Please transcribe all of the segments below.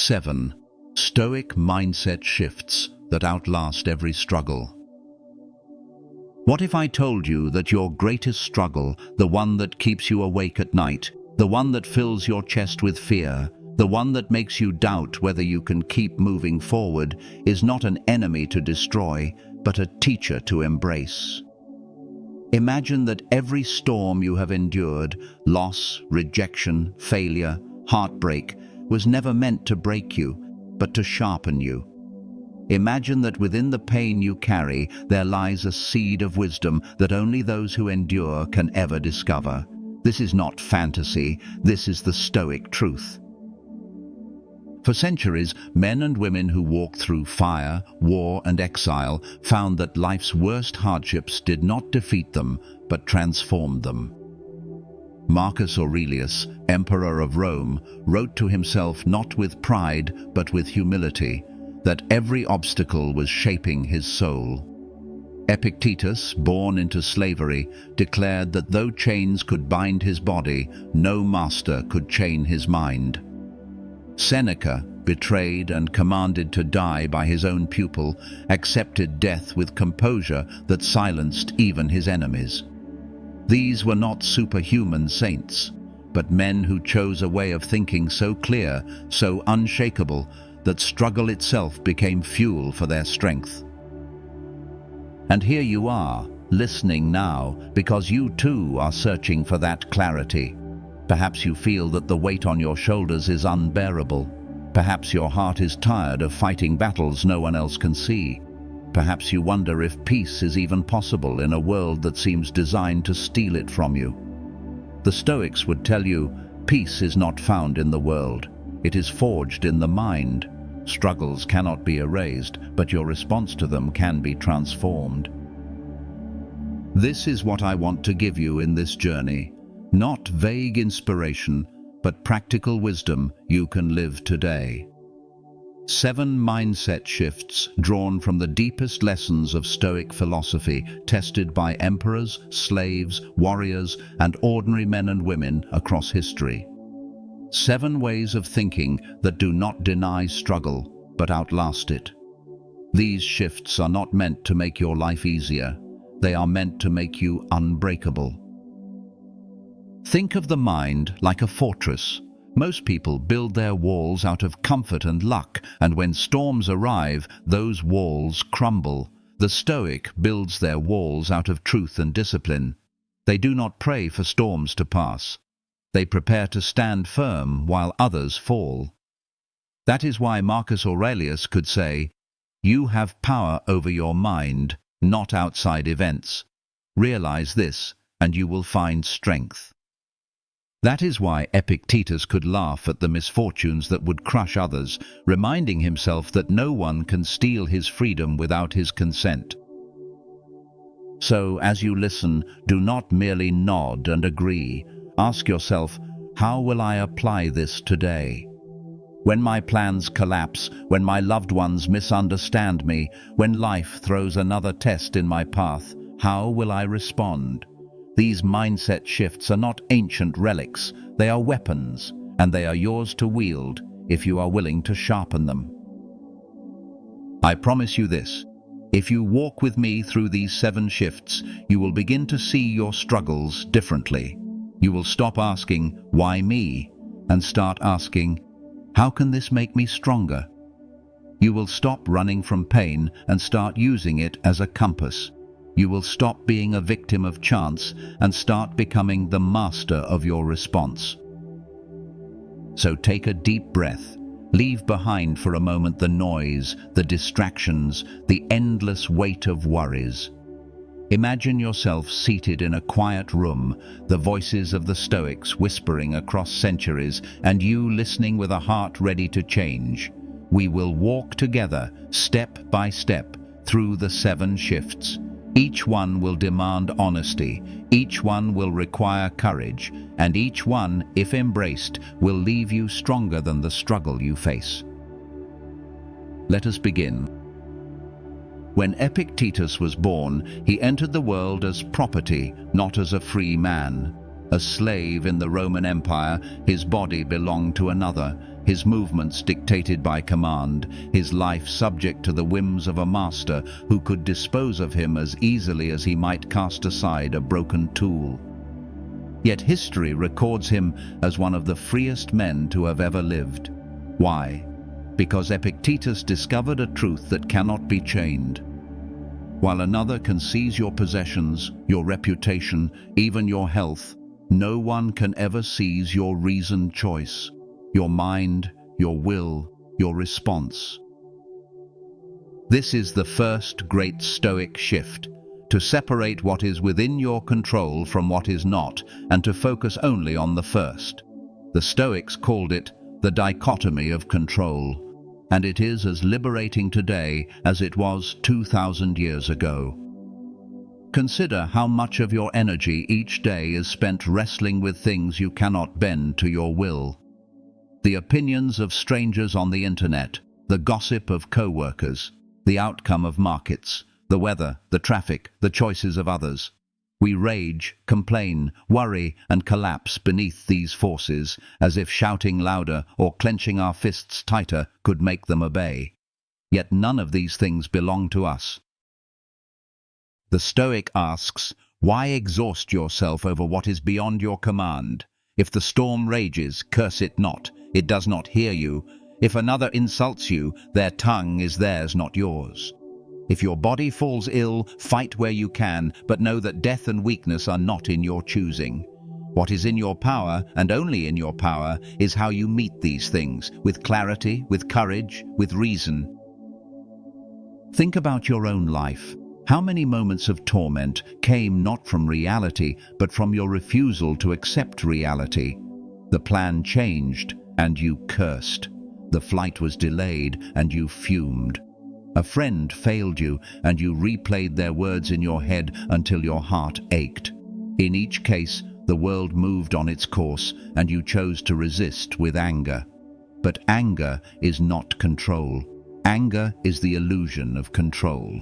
7. Stoic mindset shifts that outlast every struggle. What if I told you that your greatest struggle, the one that keeps you awake at night, the one that fills your chest with fear, the one that makes you doubt whether you can keep moving forward, is not an enemy to destroy, but a teacher to embrace? Imagine that every storm you have endured, loss, rejection, failure, heartbreak, was never meant to break you, but to sharpen you. Imagine that within the pain you carry, there lies a seed of wisdom that only those who endure can ever discover. This is not fantasy, this is the Stoic truth. For centuries, men and women who walked through fire, war, and exile found that life's worst hardships did not defeat them, but transformed them. Marcus Aurelius, Emperor of Rome, wrote to himself not with pride, but with humility, that every obstacle was shaping his soul. Epictetus, born into slavery, declared that though chains could bind his body, no master could chain his mind. Seneca, betrayed and commanded to die by his own pupil, accepted death with composure that silenced even his enemies. These were not superhuman saints, but men who chose a way of thinking so clear, so unshakable, that struggle itself became fuel for their strength. And here you are, listening now, because you too are searching for that clarity. Perhaps you feel that the weight on your shoulders is unbearable. Perhaps your heart is tired of fighting battles no one else can see. Perhaps you wonder if peace is even possible in a world that seems designed to steal it from you. The Stoics would tell you, peace is not found in the world. It is forged in the mind. Struggles cannot be erased, but your response to them can be transformed. This is what I want to give you in this journey. Not vague inspiration, but practical wisdom you can live today. 7 mindset shifts drawn from the deepest lessons of Stoic philosophy, tested by emperors, slaves, warriors, and ordinary men and women across history. 7 ways of thinking that do not deny struggle, but outlast it. These shifts are not meant to make your life easier. They are meant to make you unbreakable. Think of the mind like a fortress. Most people build their walls out of comfort and luck, and when storms arrive, those walls crumble. The Stoic builds their walls out of truth and discipline. They do not pray for storms to pass. They prepare to stand firm while others fall. That is why Marcus Aurelius could say, "You have power over your mind, not outside events. Realize this, and you will find strength." That is why Epictetus could laugh at the misfortunes that would crush others, reminding himself that no one can steal his freedom without his consent. So, as you listen, do not merely nod and agree. Ask yourself, how will I apply this today? When my plans collapse, when my loved ones misunderstand me, when life throws another test in my path, how will I respond? These mindset shifts are not ancient relics, they are weapons, and they are yours to wield if you are willing to sharpen them. I promise you this, if you walk with me through these 7 shifts, you will begin to see your struggles differently. You will stop asking, "Why me?" and start asking, "How can this make me stronger?" You will stop running from pain and start using it as a compass. You will stop being a victim of chance and start becoming the master of your response. So take a deep breath. Leave behind for a moment the noise, the distractions, the endless weight of worries. Imagine yourself seated in a quiet room, the voices of the Stoics whispering across centuries, and you listening with a heart ready to change. We will walk together, step by step, through the 7 shifts. Each one will demand honesty, each one will require courage, and each one, if embraced, will leave you stronger than the struggle you face. Let us begin. When Epictetus was born, he entered the world as property, not as a free man. A slave in the Roman Empire, his body belonged to another. his movements dictated by command, his life subject to the whims of a master who could dispose of him as easily as he might cast aside a broken tool. Yet history records him as one of the freest men to have ever lived. Why? Because Epictetus discovered a truth that cannot be chained. While another can seize your possessions, your reputation, even your health, no one can ever seize your reasoned choice, your mind, your will, your response. This is the first great Stoic shift, to separate what is within your control from what is not, and to focus only on the first. The Stoics called it the dichotomy of control, and it is as liberating today as it was 2,000 years ago. Consider how much of your energy each day is spent wrestling with things you cannot bend to your will. The opinions of strangers on the internet, the gossip of co-workers, the outcome of markets, the weather, the traffic, the choices of others. We rage, complain, worry, and collapse beneath these forces, as if shouting louder or clenching our fists tighter could make them obey. Yet none of these things belong to us. The Stoic asks, why exhaust yourself over what is beyond your command? If the storm rages, curse it not. It does not hear you. If another insults you, their tongue is theirs, not yours. If your body falls ill, fight where you can, but know that death and weakness are not in your choosing. What is in your power, and only in your power, is how you meet these things, with clarity, with courage, with reason. Think about your own life. How many moments of torment came not from reality, but from your refusal to accept reality? The plan changed, and you cursed. The flight was delayed, and you fumed. A friend failed you, and you replayed their words in your head until your heart ached. In each case, the world moved on its course, and you chose to resist with anger. But anger is not control. Anger is the illusion of control.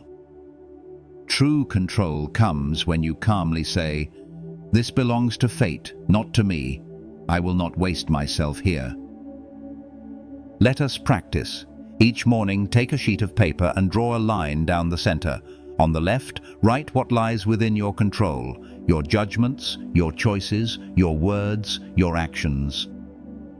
True control comes when you calmly say, "This belongs to fate, not to me. I will not waste myself here." Let us practice. Each morning, take a sheet of paper and draw a line down the center. On the left, write what lies within your control, your judgments, your choices, your words, your actions.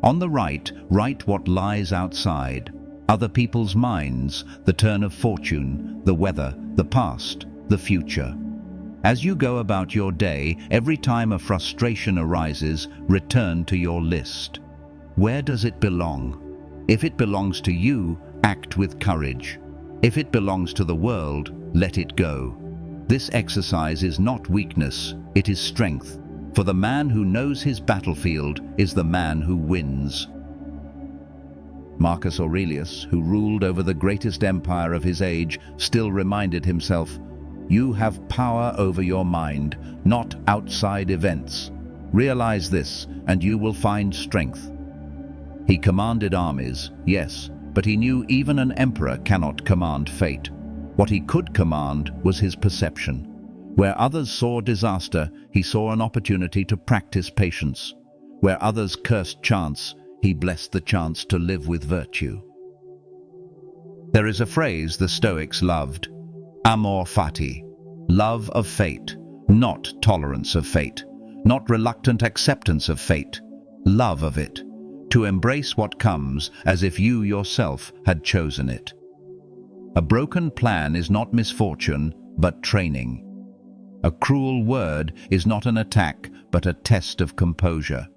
On the right, write what lies outside, other people's minds, the turn of fortune, the weather, the past, the future. As you go about your day, every time a frustration arises, return to your list. Where does it belong? If it belongs to you, act with courage. If it belongs to the world, let it go. This exercise is not weakness, it is strength. For the man who knows his battlefield is the man who wins. Marcus Aurelius, who ruled over the greatest empire of his age, still reminded himself, "You have power over your mind, not outside events. Realize this, and you will find strength." He commanded armies, yes, but he knew even an emperor cannot command fate. What he could command was his perception. Where others saw disaster, he saw an opportunity to practice patience. Where others cursed chance, he blessed the chance to live with virtue. There is a phrase the Stoics loved, amor fati, love of fate, not tolerance of fate, not reluctant acceptance of fate, love of it. To embrace what comes as if you yourself had chosen it. A broken plan is not misfortune, but training. A cruel word is not an attack, but a test of composure.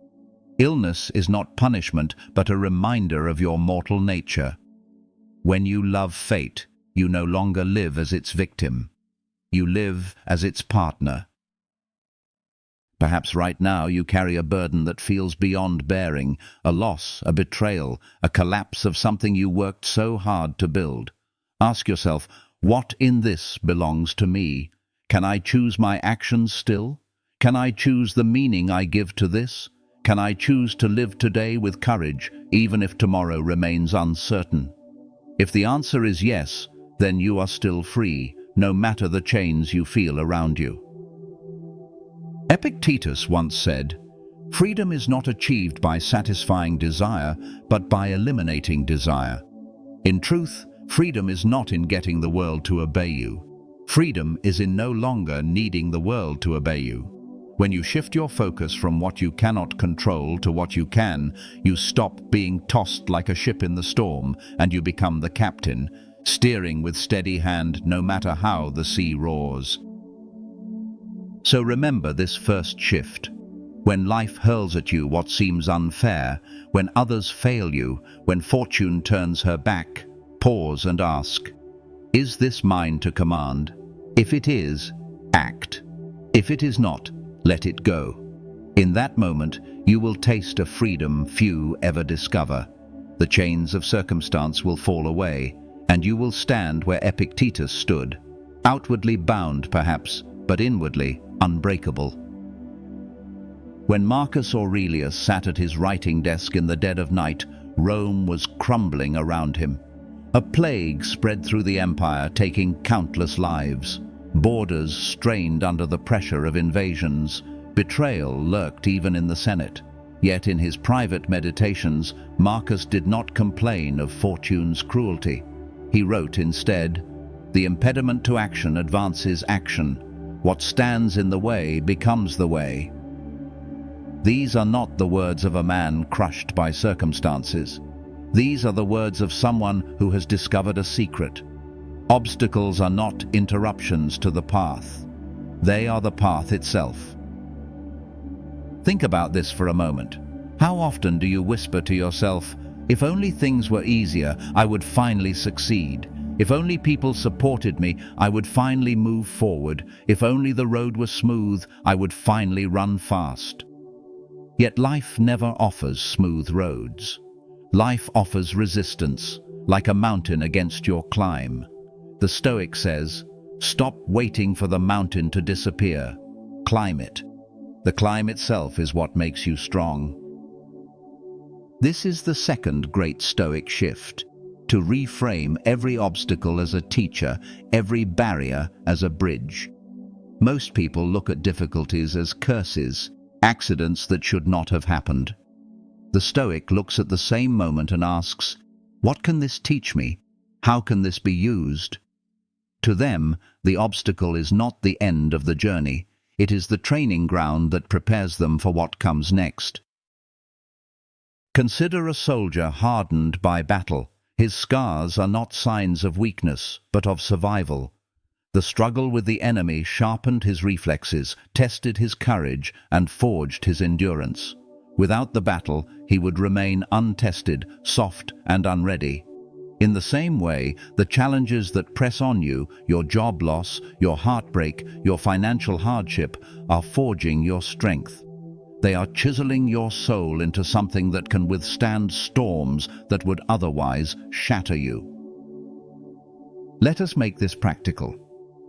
Illness is not punishment, but a reminder of your mortal nature. When you love fate, you no longer live as its victim. You live as its partner. Perhaps right now you carry a burden that feels beyond bearing, a loss, a betrayal, a collapse of something you worked so hard to build. Ask yourself, what in this belongs to me? Can I choose my actions still? Can I choose the meaning I give to this? Can I choose to live today with courage, even if tomorrow remains uncertain? If the answer is yes, then you are still free, no matter the chains you feel around you. Epictetus once said, Freedom is not achieved by satisfying desire, but by eliminating desire. In truth, freedom is not in getting the world to obey you. Freedom is in no longer needing the world to obey you. When you shift your focus from what you cannot control to what you can, you stop being tossed like a ship in the storm, and you become the captain, steering with steady hand no matter how the sea roars. So remember this first shift. When life hurls at you what seems unfair, when others fail you, when fortune turns her back, pause and ask, is this mine to command? If it is, act. If it is not, let it go. In that moment, you will taste a freedom few ever discover. The chains of circumstance will fall away, and you will stand where Epictetus stood, outwardly bound perhaps, but inwardly unbreakable. When Marcus Aurelius sat at his writing desk in the dead of night, Rome was crumbling around him. A plague spread through the empire, taking countless lives. Borders strained under the pressure of invasions. Betrayal lurked even in the Senate. Yet in his private meditations, Marcus did not complain of fortune's cruelty. He wrote instead, "The impediment to action advances action. What stands in the way becomes the way." These are not the words of a man crushed by circumstances. These are the words of someone who has discovered a secret. Obstacles are not interruptions to the path. They are the path itself. Think about this for a moment. How often do you whisper to yourself, if only things were easier, I would finally succeed. If only people supported me, I would finally move forward. If only the road was smooth, I would finally run fast. Yet life never offers smooth roads. Life offers resistance, like a mountain against your climb. The Stoic says, stop waiting for the mountain to disappear. Climb it. The climb itself is what makes you strong. This is the second great Stoic shift, to reframe every obstacle as a teacher, every barrier as a bridge. Most people look at difficulties as curses, accidents that should not have happened. The Stoic looks at the same moment and asks, what can this teach me? How can this be used? To them, the obstacle is not the end of the journey. It is the training ground that prepares them for what comes next. Consider a soldier hardened by battle. His scars are not signs of weakness, but of survival. The struggle with the enemy sharpened his reflexes, tested his courage, and forged his endurance. Without the battle, he would remain untested, soft, and unready. In the same way, the challenges that press on you, your job loss, your heartbreak, your financial hardship, are forging your strength. They are chiseling your soul into something that can withstand storms that would otherwise shatter you. Let us make this practical.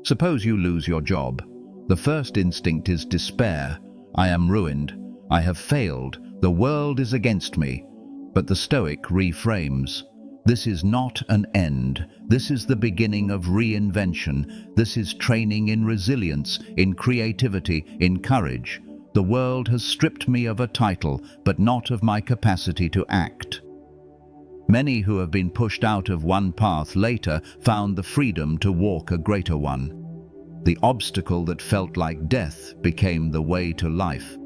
Suppose you lose your job. The first instinct is despair. I am ruined. I have failed. The world is against me. But the Stoic reframes. This is not an end. This is the beginning of reinvention. This is training in resilience, in creativity, in courage. The world has stripped me of a title, but not of my capacity to act. Many who have been pushed out of one path later found the freedom to walk a greater one. The obstacle that felt like death became the way to life.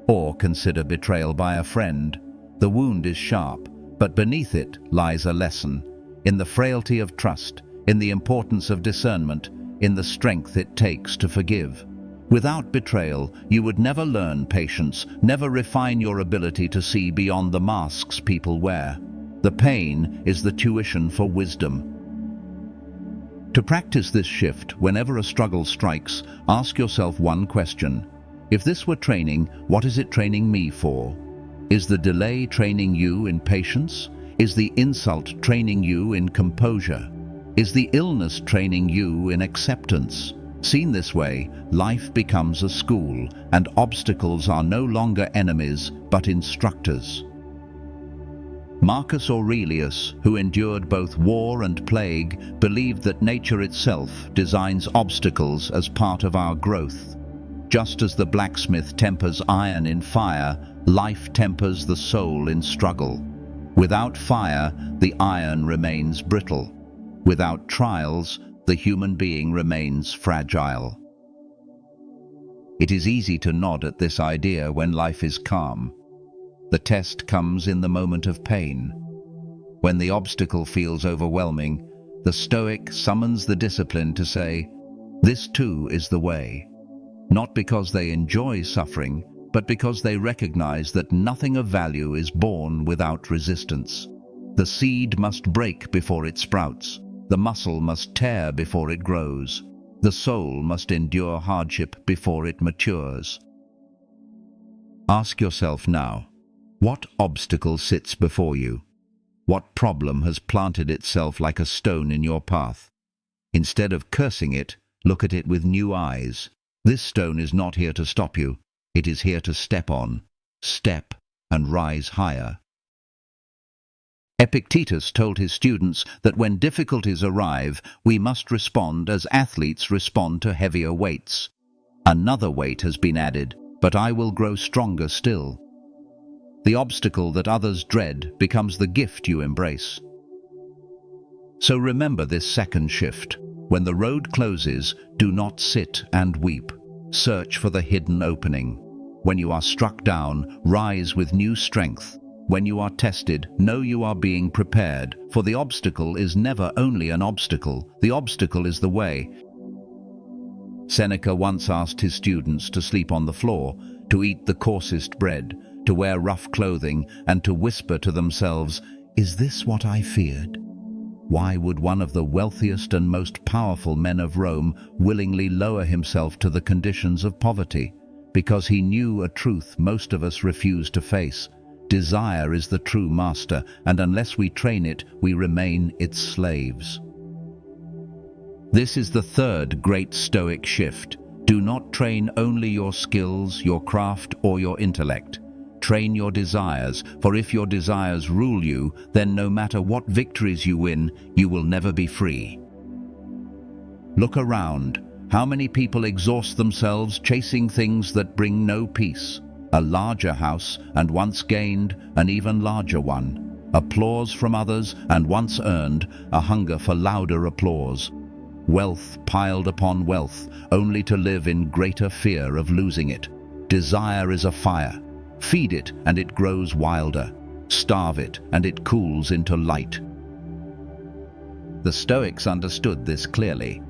Or consider betrayal by a friend. The wound is sharp, but beneath it lies a lesson, in the frailty of trust, in the importance of discernment, in the strength it takes to forgive. Without betrayal, you would never learn patience, never refine your ability to see beyond the masks people wear. The pain is the tuition for wisdom. To practice this shift, whenever a struggle strikes, ask yourself one question. If this were training, what is it training me for? Is the delay training you in patience? Is the insult training you in composure? Is the illness training you in acceptance? Seen this way, life becomes a school, and obstacles are no longer enemies, but instructors. Marcus Aurelius, who endured both war and plague, believed that nature itself designs obstacles as part of our growth. Just as the blacksmith tempers iron in fire, life tempers the soul in struggle. Without fire, the iron remains brittle. Without trials, the human being remains fragile. It is easy to nod at this idea when life is calm. The test comes in the moment of pain. When the obstacle feels overwhelming, the Stoic summons the discipline to say, "This too is the way." Not because they enjoy suffering, but because they recognize that nothing of value is born without resistance. The seed must break before it sprouts. The muscle must tear before it grows. The soul must endure hardship before it matures. Ask yourself now, what obstacle sits before you? What problem has planted itself like a stone in your path? Instead of cursing it, look at it with new eyes. This stone is not here to stop you. It is here to step on, step, and rise higher. Epictetus told his students that when difficulties arrive, we must respond as athletes respond to heavier weights. Another weight has been added, but I will grow stronger still. The obstacle that others dread becomes the gift you embrace. So remember this second shift. When the road closes, do not sit and weep. Search for the hidden opening. When you are struck down, rise with new strength. When you are tested, know you are being prepared, for the obstacle is never only an obstacle. The obstacle is the way. Seneca once asked his students to sleep on the floor, to eat the coarsest bread, to wear rough clothing, and to whisper to themselves, "Is this what I feared?" Why would one of the wealthiest and most powerful men of Rome willingly lower himself to the conditions of poverty? Because he knew a truth most of us refuse to face. Desire is the true master, and unless we train it, we remain its slaves. This is the third great Stoic shift. Do not train only your skills, your craft, or your intellect. Train your desires, for if your desires rule you, then no matter what victories you win, you will never be free. Look around. How many people exhaust themselves chasing things that bring no peace? A larger house, and once gained, an even larger one. Applause from others, and once earned, a hunger for louder applause. Wealth piled upon wealth, only to live in greater fear of losing it. Desire is a fire. Feed it, and it grows wilder. Starve it, and it cools into light. The Stoics understood this clearly.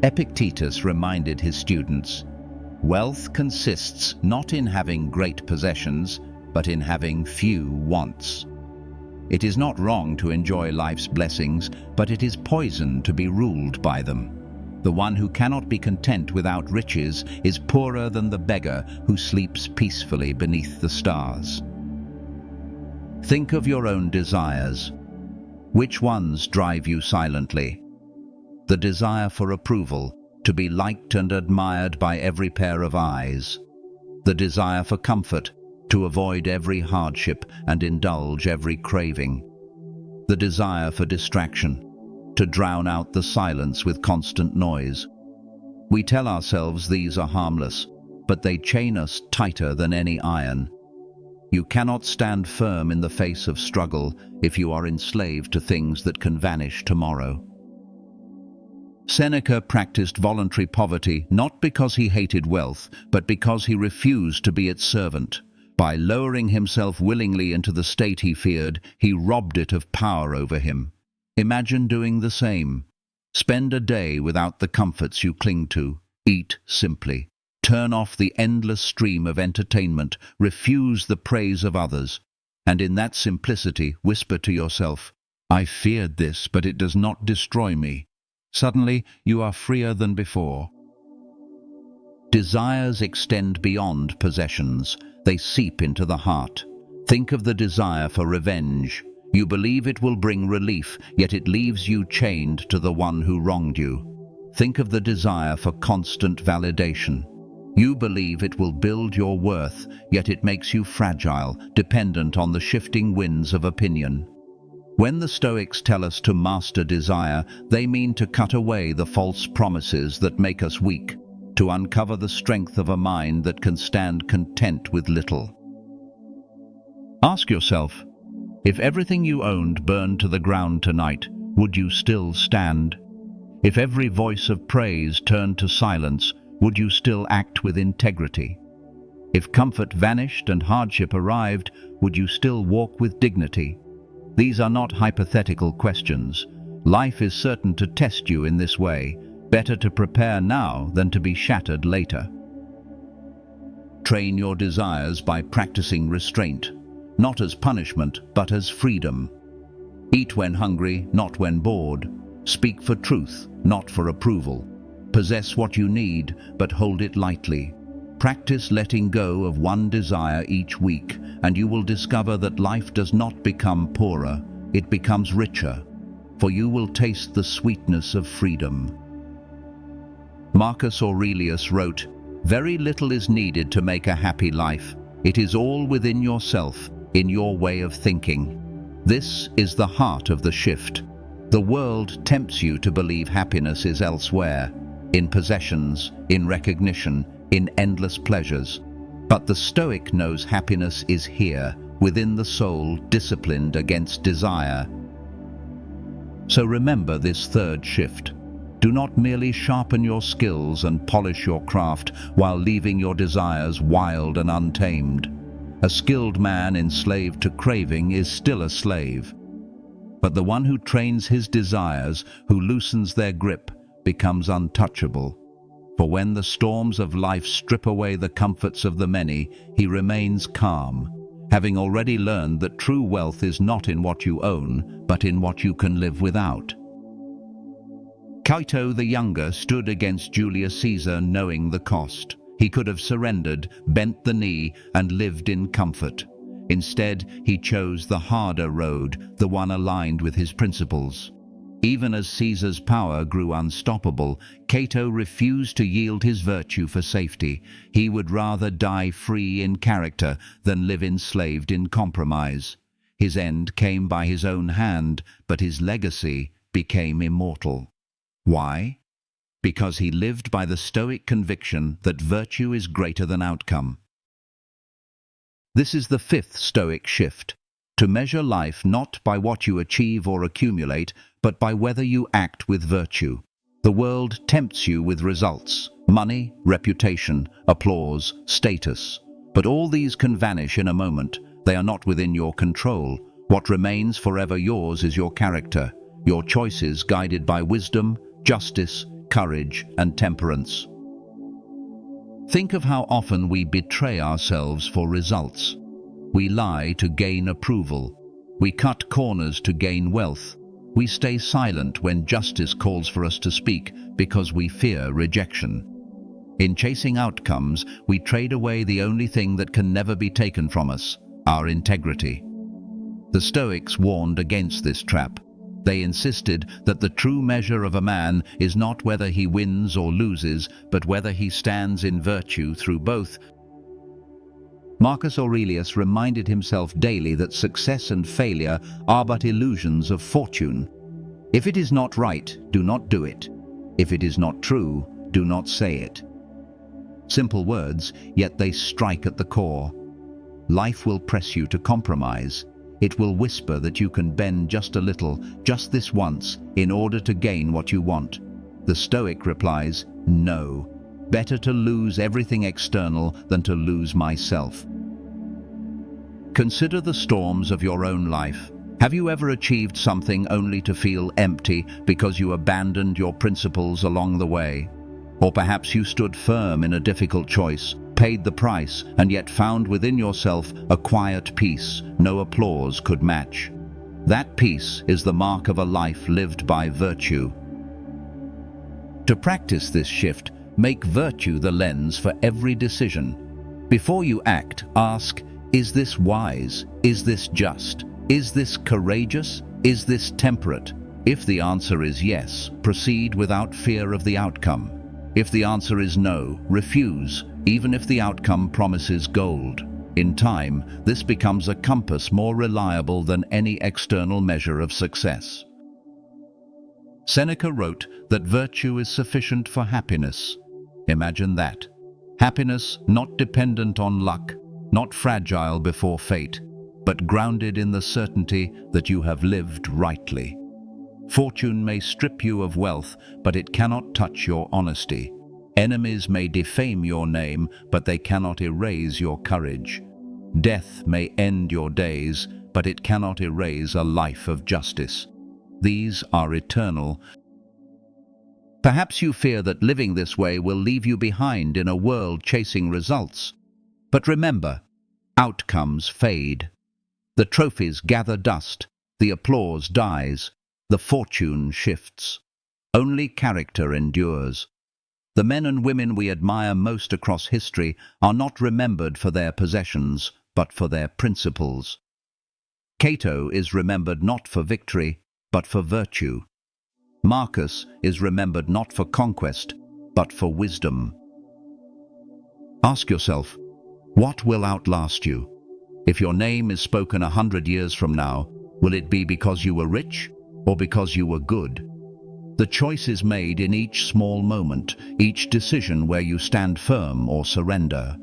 Epictetus reminded his students, "Wealth consists not in having great possessions, but in having few wants." It is not wrong to enjoy life's blessings, but it is poison to be ruled by them. The one who cannot be content without riches is poorer than the beggar who sleeps peacefully beneath the stars. Think of your own desires. Which ones drive you silently? The desire for approval, to be liked and admired by every pair of eyes. The desire for comfort, to avoid every hardship and indulge every craving. The desire for distraction, to drown out the silence with constant noise. We tell ourselves these are harmless, but they chain us tighter than any iron. You cannot stand firm in the face of struggle if you are enslaved to things that can vanish tomorrow. Seneca practiced voluntary poverty not because he hated wealth, but because he refused to be its servant. By lowering himself willingly into the state he feared, he robbed it of power over him. Imagine doing the same. Spend a day without the comforts you cling to. Eat simply. Turn off the endless stream of entertainment. Refuse the praise of others. And in that simplicity, whisper to yourself, "I feared this, but it does not destroy me." Suddenly, you are freer than before. Desires extend beyond possessions. They seep into the heart. Think of the desire for revenge. You believe it will bring relief, yet it leaves you chained to the one who wronged you. Think of the desire for constant validation. You believe it will build your worth, yet it makes you fragile, dependent on the shifting winds of opinion. When the Stoics tell us to master desire, they mean to cut away the false promises that make us weak, to uncover the strength of a mind that can stand content with little. Ask yourself, if everything you owned burned to the ground tonight, would you still stand? If every voice of praise turned to silence, would you still act with integrity? If comfort vanished and hardship arrived, would you still walk with dignity? These are not hypothetical questions. Life is certain to test you in this way. Better to prepare now than to be shattered later. Train your desires by practicing restraint, not as punishment, but as freedom. Eat when hungry, not when bored. Speak for truth, not for approval. Possess what you need, but hold it lightly. Practice letting go of one desire each week, and you will discover that life does not become poorer, it becomes richer, for you will taste the sweetness of freedom. Marcus Aurelius wrote, "Very little is needed to make a happy life. It is all within yourself, in your way of thinking." This is the heart of the shift. The world tempts you to believe happiness is elsewhere, in possessions, in recognition, in endless pleasures. But the Stoic knows happiness is here, within the soul, disciplined against desire. So remember this third shift. Do not merely sharpen your skills and polish your craft while leaving your desires wild and untamed. A skilled man enslaved to craving is still a slave. But the one who trains his desires, who loosens their grip, becomes untouchable. For when the storms of life strip away the comforts of the many, he remains calm, having already learned that true wealth is not in what you own, but in what you can live without. Cato the Younger stood against Julius Caesar knowing the cost. He could have surrendered, bent the knee, and lived in comfort. Instead, he chose the harder road, the one aligned with his principles. Even as Caesar's power grew unstoppable, Cato refused to yield his virtue for safety. He would rather die free in character than live enslaved in compromise. His end came by his own hand, but his legacy became immortal. Why? Because he lived by the Stoic conviction that virtue is greater than outcome. This is the fifth Stoic shift, to measure life not by what you achieve or accumulate, but by whether you act with virtue. The world tempts you with results, money, reputation, applause, status. But all these can vanish in a moment. They are not within your control. What remains forever yours is your character, your choices guided by wisdom, justice, courage, and temperance. Think of how often we betray ourselves for results. We lie to gain approval. We cut corners to gain wealth. We stay silent when justice calls for us to speak because we fear rejection. In chasing outcomes, we trade away the only thing that can never be taken from us, our integrity. The Stoics warned against this trap. They insisted that the true measure of a man is not whether he wins or loses, but whether he stands in virtue through both. Marcus Aurelius reminded himself daily that success and failure are but illusions of fortune. If it is not right, do not do it. If it is not true, do not say it. Simple words, yet they strike at the core. Life will press you to compromise. It will whisper that you can bend just a little, just this once, in order to gain what you want. The Stoic replies, no. Better to lose everything external than to lose myself. Consider the storms of your own life. Have you ever achieved something only to feel empty because you abandoned your principles along the way? Or perhaps you stood firm in a difficult choice, paid the price, and yet found within yourself a quiet peace no applause could match. That peace is the mark of a life lived by virtue. To practice this shift, make virtue the lens for every decision. Before you act, ask, is this wise? Is this just? Is this courageous? Is this temperate? If the answer is yes, proceed without fear of the outcome. If the answer is no, refuse, even if the outcome promises gold. In time, this becomes a compass more reliable than any external measure of success. Seneca wrote that virtue is sufficient for happiness. Imagine that. Happiness not dependent on luck, not fragile before fate, but grounded in the certainty that you have lived rightly. Fortune may strip you of wealth, but it cannot touch your honesty. Enemies may defame your name, but they cannot erase your courage. Death may end your days, but it cannot erase a life of justice. These are eternal. Perhaps you fear that living this way will leave you behind in a world chasing results. But remember, outcomes fade. The trophies gather dust, the applause dies, the fortune shifts. Only character endures. The men and women we admire most across history are not remembered for their possessions, but for their principles. Cato is remembered not for victory, but for virtue. Marcus is remembered not for conquest, but for wisdom. Ask yourself, what will outlast you? If your name is spoken 100 years from now, will it be because you were rich or because you were good? The choice is made in each small moment, each decision where you stand firm or surrender.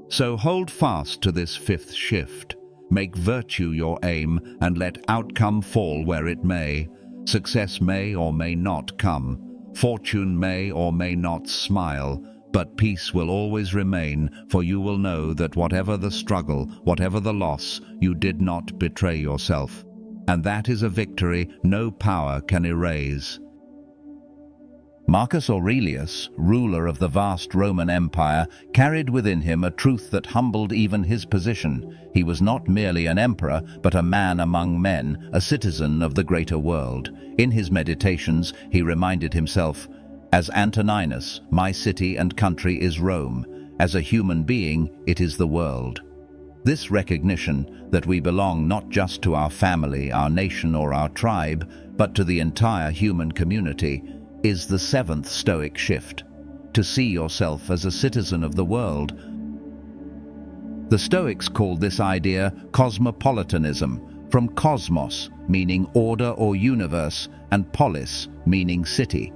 So hold fast to this fifth shift. Make virtue your aim and let outcome fall where it may. Success may or may not come. Fortune may or may not smile. But peace will always remain, for you will know that whatever the struggle, whatever the loss, you did not betray yourself. And that is a victory no power can erase. Marcus Aurelius, ruler of the vast Roman Empire, carried within him a truth that humbled even his position. He was not merely an emperor, but a man among men, a citizen of the greater world. In his meditations, he reminded himself, "As Antoninus, my city and country is Rome. As a human being, it is the world." This recognition that we belong not just to our family, our nation, or our tribe, but to the entire human community, is the seventh Stoic shift, to see yourself as a citizen of the world. The Stoics called this idea cosmopolitanism, from cosmos, meaning order or universe, and polis, meaning city.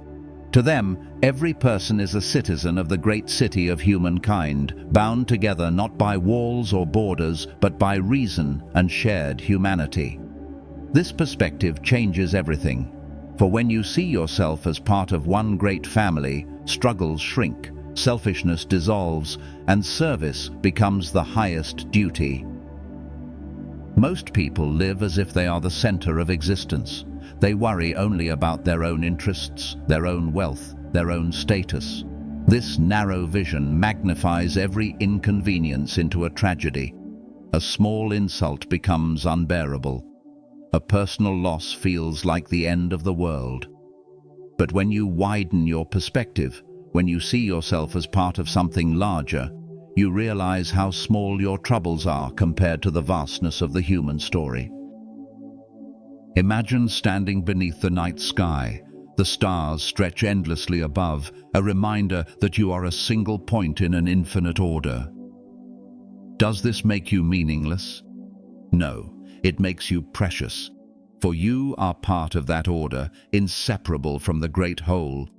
To them, every person is a citizen of the great city of humankind, bound together not by walls or borders, but by reason and shared humanity. This perspective changes everything. For when you see yourself as part of one great family, struggles shrink, selfishness dissolves, and service becomes the highest duty. Most people live as if they are the center of existence. They worry only about their own interests, their own wealth, their own status. This narrow vision magnifies every inconvenience into a tragedy. A small insult becomes unbearable. A personal loss feels like the end of the world. But when you widen your perspective, when you see yourself as part of something larger, you realize how small your troubles are compared to the vastness of the human story. Imagine standing beneath the night sky. The stars stretch endlessly above, a reminder that you are a single point in an infinite order. Does this make you meaningless? No. It makes you precious, for you are part of that order, inseparable from the great whole.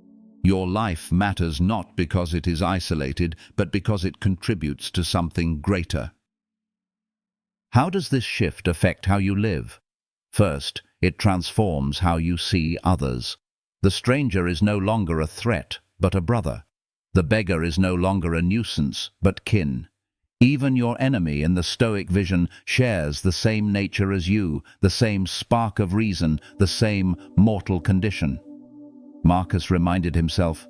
Your life matters not because it is isolated, but because it contributes to something greater. How does this shift affect how you live? First, it transforms how you see others. The stranger is no longer a threat, but a brother. The beggar is no longer a nuisance, but kin. Even your enemy in the Stoic vision shares the same nature as you, the same spark of reason, the same mortal condition. Marcus reminded himself,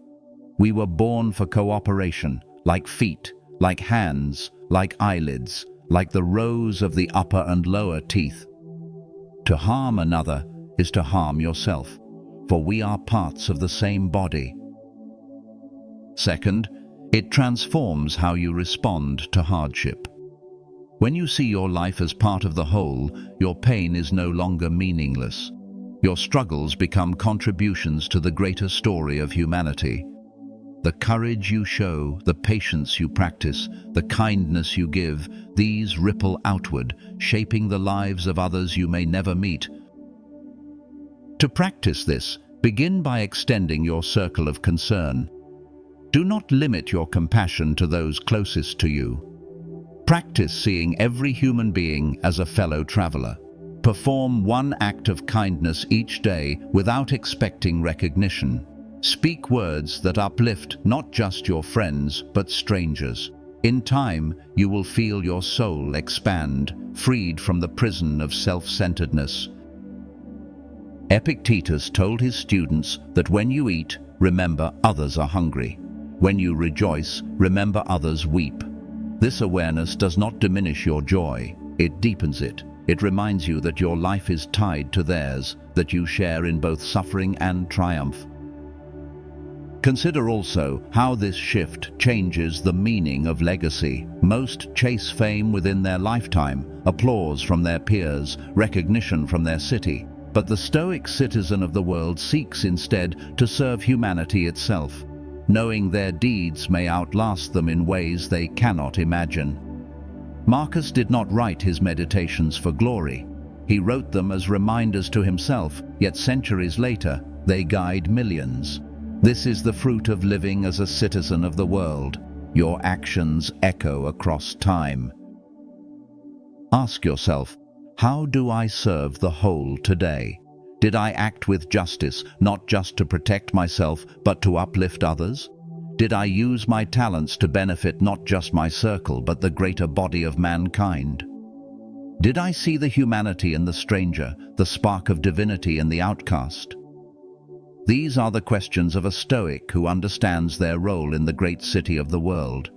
"We were born for cooperation, like feet, like hands, like eyelids, like the rows of the upper and lower teeth. To harm another is to harm yourself, for we are parts of the same body." Second, it transforms how you respond to hardship. When you see your life as part of the whole, your pain is no longer meaningless. Your struggles become contributions to the greater story of humanity. The courage you show, the patience you practice, the kindness you give, these ripple outward, shaping the lives of others you may never meet. To practice this, begin by extending your circle of concern. Do not limit your compassion to those closest to you. Practice seeing every human being as a fellow traveler. Perform one act of kindness each day without expecting recognition. Speak words that uplift not just your friends, but strangers. In time, you will feel your soul expand, freed from the prison of self-centeredness. Epictetus told his students that when you eat, remember others are hungry. When you rejoice, remember others weep. This awareness does not diminish your joy, it deepens it. It reminds you that your life is tied to theirs, that you share in both suffering and triumph. Consider also how this shift changes the meaning of legacy. Most chase fame within their lifetime, applause from their peers, recognition from their city. But the Stoic citizen of the world seeks instead to serve humanity itself, knowing their deeds may outlast them in ways they cannot imagine. Marcus did not write his meditations for glory. He wrote them as reminders to himself, yet centuries later, they guide millions. This is the fruit of living as a citizen of the world. Your actions echo across time. Ask yourself, how do I serve the whole today? Did I act with justice, not just to protect myself, but to uplift others? Did I use my talents to benefit not just my circle, but the greater body of mankind? Did I see the humanity in the stranger, the spark of divinity in the outcast? These are the questions of a Stoic who understands their role in the great city of the world.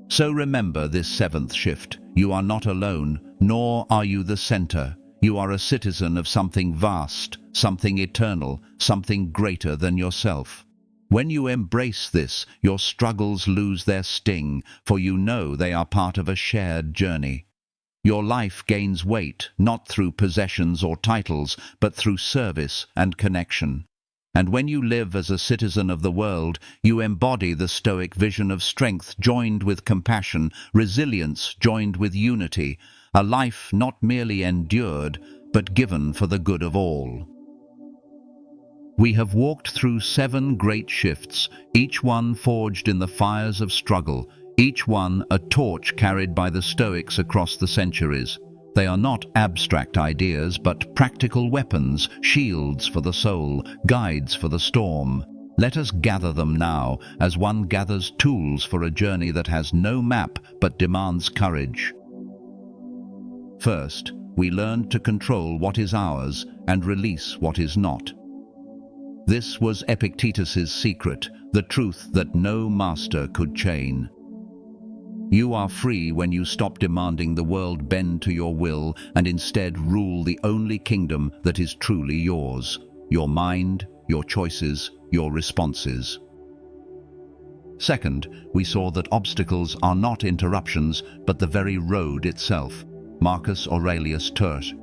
So remember this seventh shift. You are not alone, nor are you the center. You are a citizen of something vast, something eternal, something greater than yourself. When you embrace this, your struggles lose their sting, for you know they are part of a shared journey. Your life gains weight, not through possessions or titles, but through service and connection. And when you live as a citizen of the world, you embody the Stoic vision of strength joined with compassion, resilience joined with unity, a life not merely endured, but given for the good of all. We have walked through 7 great shifts, each one forged in the fires of struggle, each one a torch carried by the Stoics across the centuries. They are not abstract ideas, but practical weapons, shields for the soul, guides for the storm. Let us gather them now, as one gathers tools for a journey that has no map but demands courage. First, we learned to control what is ours and release what is not. This was Epictetus's secret, the truth that no master could chain. You are free when you stop demanding the world bend to your will and instead rule the only kingdom that is truly yours, your mind, your choices, your responses. Second, we saw that obstacles are not interruptions, but the very road itself. Marcus Aurelius Tertius